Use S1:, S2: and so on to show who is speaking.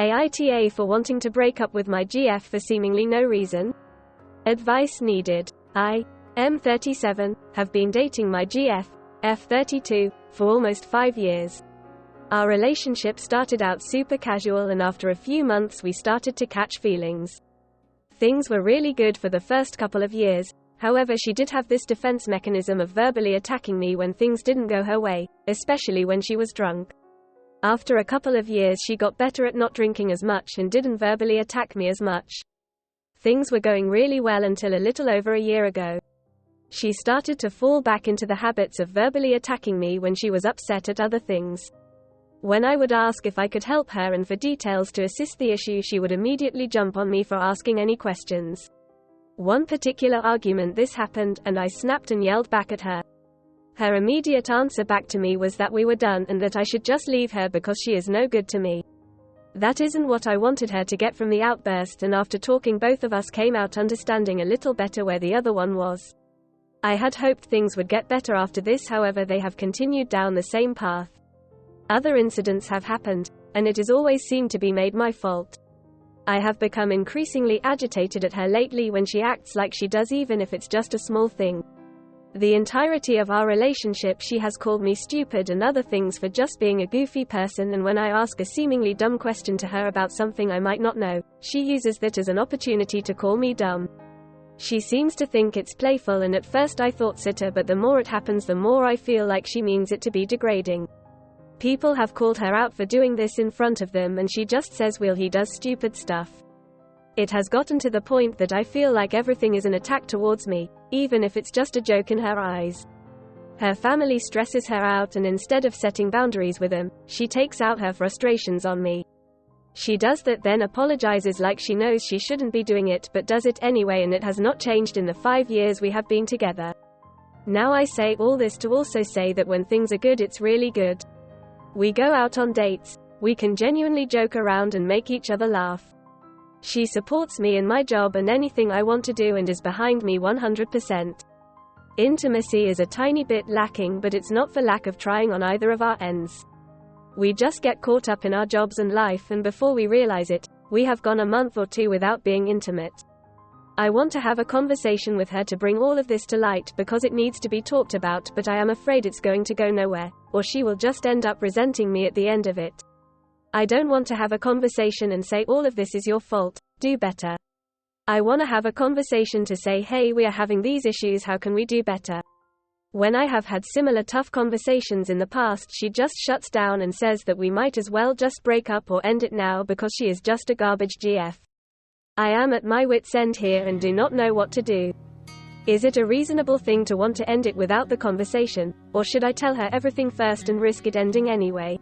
S1: AITA for wanting to break up with my GF for seemingly no reason. Advice needed. I am 37, have been dating my GF, F32, for almost 5 years. Our relationship started out super casual, and after a few months we started to catch feelings. Things were really good for the first couple of years. However, she did have this defense mechanism of verbally attacking me when things didn't go her way, especially when she was drunk. After a couple of years she got better at not drinking as much and didn't verbally attack me as much. Things were going really well until a little over a year ago. She started to fall back into the habits of verbally attacking me when she was upset at other things. When I would ask if I could help her and for details to assist the issue, she would immediately jump on me for asking any questions. One particular argument this happened, and I snapped and yelled back at her. Her immediate answer back to me was that we were done and that I should just leave her because she is no good to me. That isn't what I wanted her to get from the outburst, and after talking both of us came out understanding a little better where the other one was. I had hoped things would get better after this, however they have continued down the same path. Other incidents have happened, and it has always seemed to be made my fault. I have become increasingly agitated at her lately when she acts like she does, even if it's just a small thing. The entirety of our relationship she has called me stupid and other things for just being a goofy person, and when I ask a seemingly dumb question to her about something I might not know, she uses that as an opportunity to call me dumb. She seems to think it's playful, and at first I thought so, but the more it happens the more I feel like she means it to be degrading. People have called her out for doing this in front of them, and she just says, "Well, he does stupid stuff." It has gotten to the point that I feel like everything is an attack towards me, even if it's just a joke in her eyes. Her family stresses her out, and instead of setting boundaries with them, she takes out her frustrations on me. She does that, then apologizes like she knows she shouldn't be doing it, but does it anyway, and it has not changed in the 5 years we have been together. Now I say all this to also say that when things are good, it's really good. We go out on dates, we can genuinely joke around and make each other laugh. She supports me in my job and anything I want to do and is behind me 100%. Intimacy is a tiny bit lacking, but it's not for lack of trying on either of our ends. We just get caught up in our jobs and life, and before we realize it, we have gone a month or two without being intimate. I want to have a conversation with her to bring all of this to light because it needs to be talked about, but I am afraid it's going to go nowhere, or she will just end up resenting me at the end of it. I don't want to have a conversation and say all of this is your fault, do better. I want to have a conversation to say, hey, we are having these issues, how can we do better? When I have had similar tough conversations in the past, she just shuts down and says that we might as well just break up or end it now because she is just a garbage GF. I am at my wit's end here and do not know what to do. Is it a reasonable thing to want to end it without the conversation, or should I tell her everything first and risk it ending anyway?